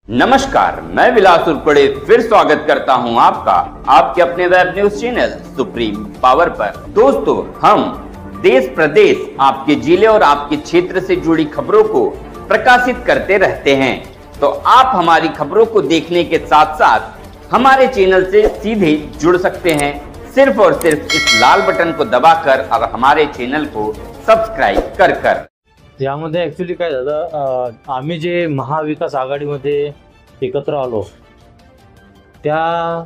नमस्कार, मैं विलास उर्पड़े फिर स्वागत करता हूं आपका आपके अपने web news channel supreme power पर। दोस्तों, हम देश प्रदेश, आपके जिले और आपके क्षेत्र से जुड़ी खबरों को प्रकाशित करते रहते हैं। तो आप हमारी खबरों को देखने के साथ साथ हमारे चैनल से सीधे जुड़ सकते हैं, सिर्फ और सिर्फ इस लाल बटन को दबाकर और हमारे चैनल को सब्सक्राइब कर। यामध्ये ॲक्च्युली काय झालं, आम्ही जे महाविकास आघाडीमध्ये एकत्र आलो, त्या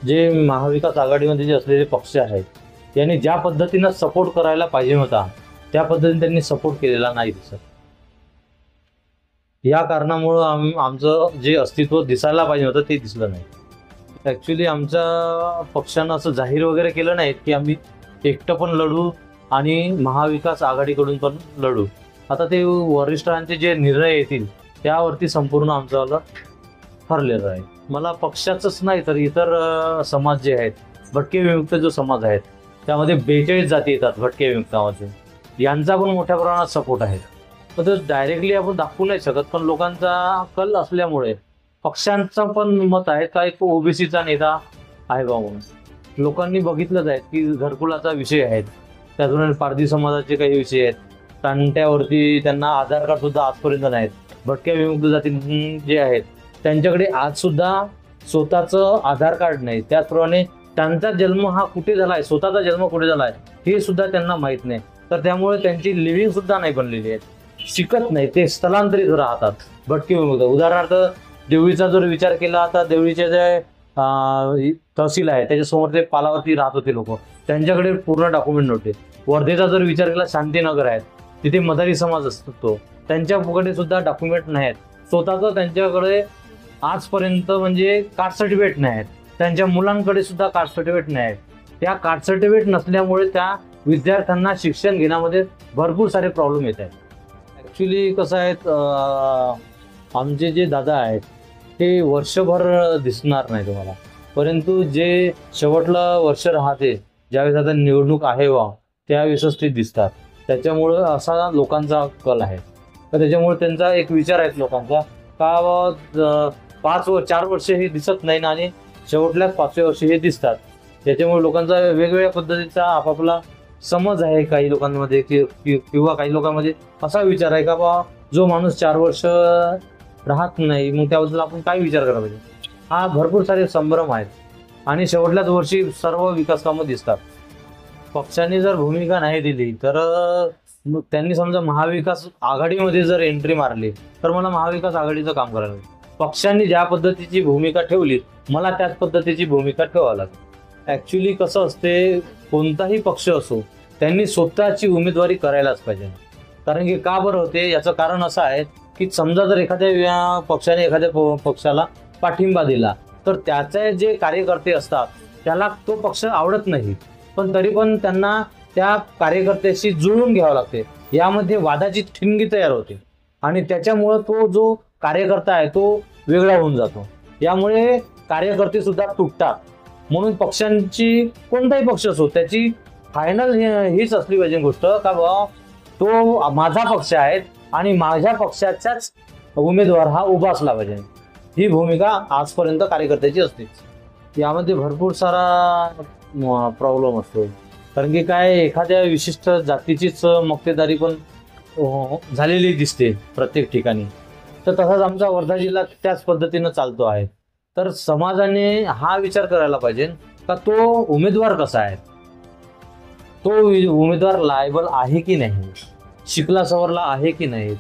जे महाविकास आघाडीमध्ये जे असलेले पक्ष आहेत यांनी ज्या पद्धतीनं सपोर्ट करायला पाहिजे होता त्या पद्धतीने त्यांनी सपोर्ट केलेला नाही दिसत। या कारणामुळं आमचं जे अस्तित्व दिसायला पाहिजे होतं ते दिसलं नाही। ॲक्च्युली आमच्या पक्षानं असं जाहीर वगैरे केलं नाही की आम्ही एकटं पण लढू आणि महाविकास आघाडीकडून पण लढू। आता ते वरिष्ठांचे जे निर्णय येतील त्यावरती संपूर्ण आमचं ठरलेलं आहे। मला पक्षाचंच नाही तर इतर समाज जे आहेत, भटके विमुक्त जो समाज आहेत त्यामध्ये 42 जाती येतात भटके विमुक्तामध्ये, यांचा पण मोठ्या प्रमाणात सपोर्ट आहे। पण ते डायरेक्टली आपण दाखवू नाही शकत, पण लोकांचा कल असल्यामुळे पक्षांचं पण मत आहे का एक ओबीसीचा नेता आहे बा म्हणून लोकांनी बघितलंच आहे की घरकुलाचा विषय आहे, त्यातून पारधी समाजाचे काही विषय आहेत, टांट्यावरती त्यांना आधार कार्ड सुद्धा आजपर्यंत नाहीत। भटक्या विमुक्त जाती जे आहेत त्यांच्याकडे आज सुद्धा स्वतःचं आधार कार्ड नाही, त्याचप्रमाणे त्यांचा जन्म हा कुठे झाला आहे, स्वतःचा जन्म कुठे झाला आहे हे सुद्धा त्यांना माहीत नाही। तर त्यामुळे त्यांची लिव्हिंग सुद्धा नाही बनलेली आहे, शिकत नाही, ते स्थलांतरित राहतात भटके विमुक्त। उदाहरणार्थ देवळीचा जर विचार केला, आता देवळीचे जे तहसील आहे त्याच्यासमोर ते पालावरती राहत होते लोक, त्यांच्याकडे पूर्ण डॉक्युमेंट नव्हते। वर्धेचा जर विचार केला, शांतीनगर आहे तिथे मदारी समाज असतो, त्यांच्याकडे सुद्धा डॉक्युमेंट नाही आहेत, स्वतःचं त्यांच्याकडे आजपर्यंत म्हणजे कास्ट सर्टिफिकेट नाही आहेत, त्यांच्या मुलांकडे सुद्धा कास्ट सर्टिफिकेट नाही आहेत। त्या कास्ट सर्टिफिकेट नसल्यामुळे त्या विद्यार्थ्यांना शिक्षण घेण्यामध्ये भरपूर सारे प्रॉब्लेम येत आहेत। ॲक्च्युली कसं आहे, आमचे जे दादा आहेत ते वर्षभर दिसणार नाही तुम्हाला, परंतु जे शेवटलं वर्ष राहते ज्यावेळेस आता निवडणूक आहे त्यावेळेसच ते दिसतात। त्याच्यामुळं असा लोकांचा कल आहे, तर त्याच्यामुळे त्यांचा एक विचार आहे लोकांचा का 4 वर्ष हे दिसत नाही आणि शेवटल्याच 5व्या वर्षी हे दिसतात। त्याच्यामुळे लोकांचा वेगवेगळ्या पद्धतीचा आपापला समज आहे काही लोकांमध्ये किंवा काही लोकांमध्ये असा विचार आहे का बा जो माणूस 4 वर्ष राहत नाही मग त्याबद्दल आपण काय विचार करायला पाहिजे। हा भरपूर सारे संभ्रम आहेत आणि शेवटल्याच वर्षी सर्व विकास कामं दिसतात। पक्षाने जर भूमिका नाही दिली तर त्यांनी समजा महाविकास आघाडीमध्ये जर एंट्री मारली तर मला महाविकास आघाडीचं काम करायला लागेल। पक्षांनी ज्या पद्धतीची भूमिका ठेवली मला त्याच पद्धतीची भूमिका ठेवावी लागेल। ॲक्च्युली कसं असते, कोणताही पक्ष असो त्यांनी स्वतःची उमेदवारी करायलाच पाहिजे, कारण की का बरं होते याचं कारण असं आहे की समजा जर एखाद्या पक्षाने एखाद्या पक्षाला पाठिंबा दिला तर त्याचे जे कार्यकर्ते असतात त्याला तो पक्ष आवडत नाही, पण तरी पण त्यांना त्या कार्यकर्त्याशी जुळून घ्यावं लागते। यामध्ये वादाची ठिणगी तयार होते आणि त्याच्यामुळं तो जो कार्यकर्ता आहे तो वेगळा होऊन जातो, यामुळे कार्यकर्ते सुद्धा तुटतात। म्हणून पक्षांची, कोणताही पक्ष असो, त्याची फायनल हीच असली पाहिजे गोष्ट का बा तो माझा पक्ष आहे आणि माझ्या पक्षाचाच उमेदवार हा उभा असला पाहिजे, ही भूमिका आजपर्यंत कार्यकर्त्याची असतेच। यामध्ये भरपूर सारा प्रॉब्लेम असतो, कारण की काय एखाद्या विशिष्ट जातीचीच मक्तेदारी पण झालेली दिसते प्रत्येक ठिकाणी, तर तसाच आमचा वर्धा जिल्हा त्याच पद्धतीनं चालतो आहे। तर समाजाने हा विचार करायला पाहिजे का तो उमेदवार कसा आहे, तो उमेदवार लायबल आहे की नाही, शिकला सवरला आहे की नाही,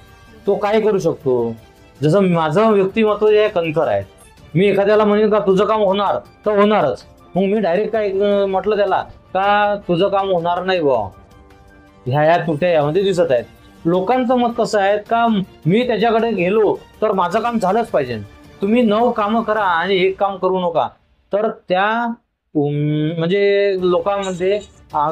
तो काय करू शकतो। जसं माझं व्यक्तिमत्व जे कणखर आहे, मी एखाद्याला म्हणेन का तुझं काम होणार तर होणारच, मग मी डायरेक्ट काय म्हटलं त्याला का तुझं काम होणार नाही बुवा, ह्या तुट्या यामध्ये दिसत आहेत। लोकांचं मत कसं आहे का मी त्याच्याकडे गेलो तर माझं काम झालंच पाहिजे, तुम्ही 9 कामं करा आणि 1 काम करू नका, तर त्या म्हणजे लोकांमध्ये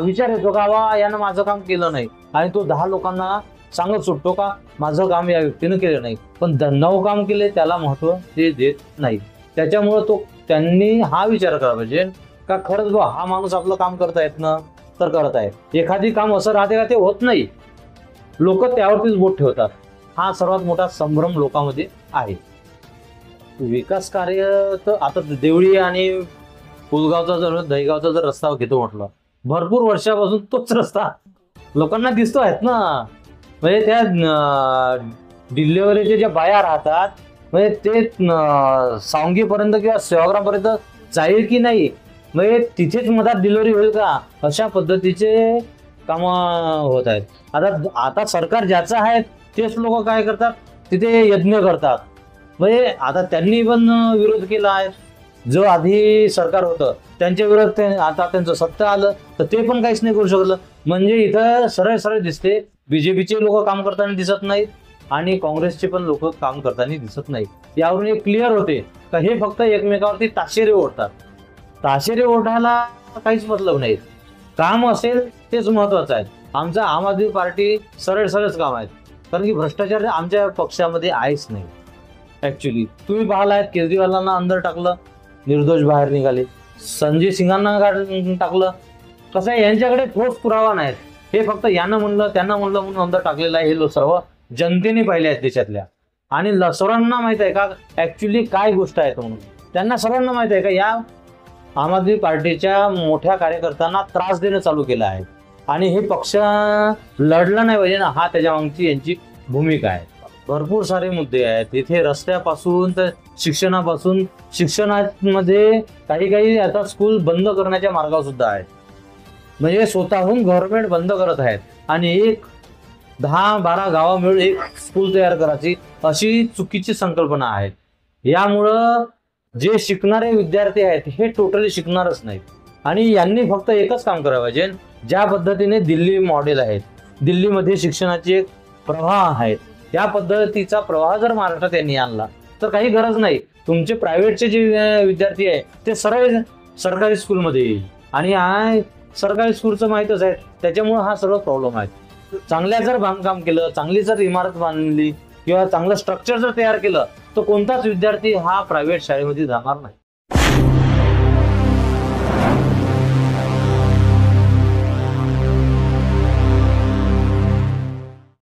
विचार येतो का बा यानं माझं काम केलं नाही आणि तो 10 लोकांना सांगत सुटतो का माझं काम या व्यक्तीनं केलं नाही, पण 9 काम केले त्याला महत्त्व ते देत नाही। त्याच्यामुळं त्यांनी हा विचार करायला पाहिजे का खरंच बा हा माणूस आपलं काम करतायत ना तर करत आहे, एखादी काम असं राहते का ते होत नाही, लोक त्यावरतीच बोट ठेवतात। हा सर्वात मोठा संभ्रम लोकांमध्ये आहे। विकास कार्य तर आता देवळी आणि पुलगावचा जर दहीगावचा जर रस्ता घेतो म्हटलं, भरपूर वर्षापासून तोच रस्ता लोकांना दिसतो आहेत ना. म्हणजे त्या डिलिव्हरीच्या ज्या बाया राहतात, म्हणजे ते सावंगीपर्यंत किंवा सेवाग्रामपर्यंत जाईल की नाही, म्हणजे तिथेच मधात डिलिव्हरी होईल का, अशा पद्धतीचे काम होत आहेत. आता सरकार ज्याचं आहे तेच लोक काय करतात, तिथे यज्ञ करतात. म्हणजे आता त्यांनी पण विरोध केला आहे. जो आधी सरकार होतं त्यांच्या विरोधात आता त्यांचं सत्ता आलं तर ते पण काहीच नाही करू शकलं. म्हणजे इथं सरळ सरळ दिसते, बीजेपीचे लोक काम करताना दिसत नाहीत आणि काँग्रेसचे पण लोक काम करताना दिसत नाहीत. यावरून एक क्लिअर होते का हे फक्त एकमेकावरती ताशेरे ओढतात. ताशेरे ओढायला काहीच मतलब नाही. काम असेल तेच महत्वाचं आहे. आमचा आम आदमी पार्टी सरळ सरळच काम आहेत, कारण की भ्रष्टाचार आमच्या पक्षामध्ये आहेच नाही. ऍक्च्युली तुम्ही पाहिलात, केजरीवालांना अंदर टाकलं, निर्दोष बाहेर निघाले. संजय सिंगांना टाकलं. कसं आहे, यांच्याकडे ठोस पुरावा नाहीत. हे फक्त यानं म्हणलं त्यांना म्हणलं म्हणून अंदर टाकलेलं आहे. हे सर्व जनतेने पाहिले आहेत देशातल्या. आणि सर्वांना माहित आहे का ऍक्च्युली काय गोष्ट आहे म्हणून. त्यांना सर्वांना माहित आहे का या आम आदमी पार्टीच्या मोठ्या कार्यकर्त्यांना त्रास देणं चालू केलं आहे. आणि हे पक्ष लढला नाही पाहिजे ना, हा त्याच्या मागची यांची भूमिका आहे. भरपूर सारे मुद्दे आहेत इथे, रस्त्यापासून तर शिक्षणापासून. शिक्षणामध्ये काही आता स्कूल बंद करण्याच्या मार्गावर सुद्धा आहेत. म्हणजे स्वतःहून गव्हर्नमेंट बंद करत आहेत आणि 10-12 गावं मिळून एक स्कूल तयार करायची अशी चुकीची संकल्पना आहे. यामुळं जे शिकणारे विद्यार्थी आहेत हे टोटली शिकणारच नाहीत. आणि यांनी फक्त एकच काम करावं पाहिजे, ज्या पद्धतीने दिल्ली मॉडेल आहेत, दिल्लीमध्ये शिक्षणाचे एक प्रवाह आहेत, या पद्धतीचा प्रवाह जर महाराष्ट्रात यांनी आणला तर काही गरज नाही. तुमचे प्रायव्हेटचे जे विद्यार्थी आहे ते सरळ सरकारी स्कूलमध्ये येईल. आणि सरकारी स्कूलचं माहीतच आहे, त्याच्यामुळे हा सर्व प्रॉब्लेम आहे. चांगल्या जर बांधकाम केलं, चांगली जर इमारत बांधली किंवा चांगलं स्ट्रक्चर जर तयार केलं तर कोणताच विद्यार्थी हा प्रायव्हेट शाळेमध्ये जाणार नाही.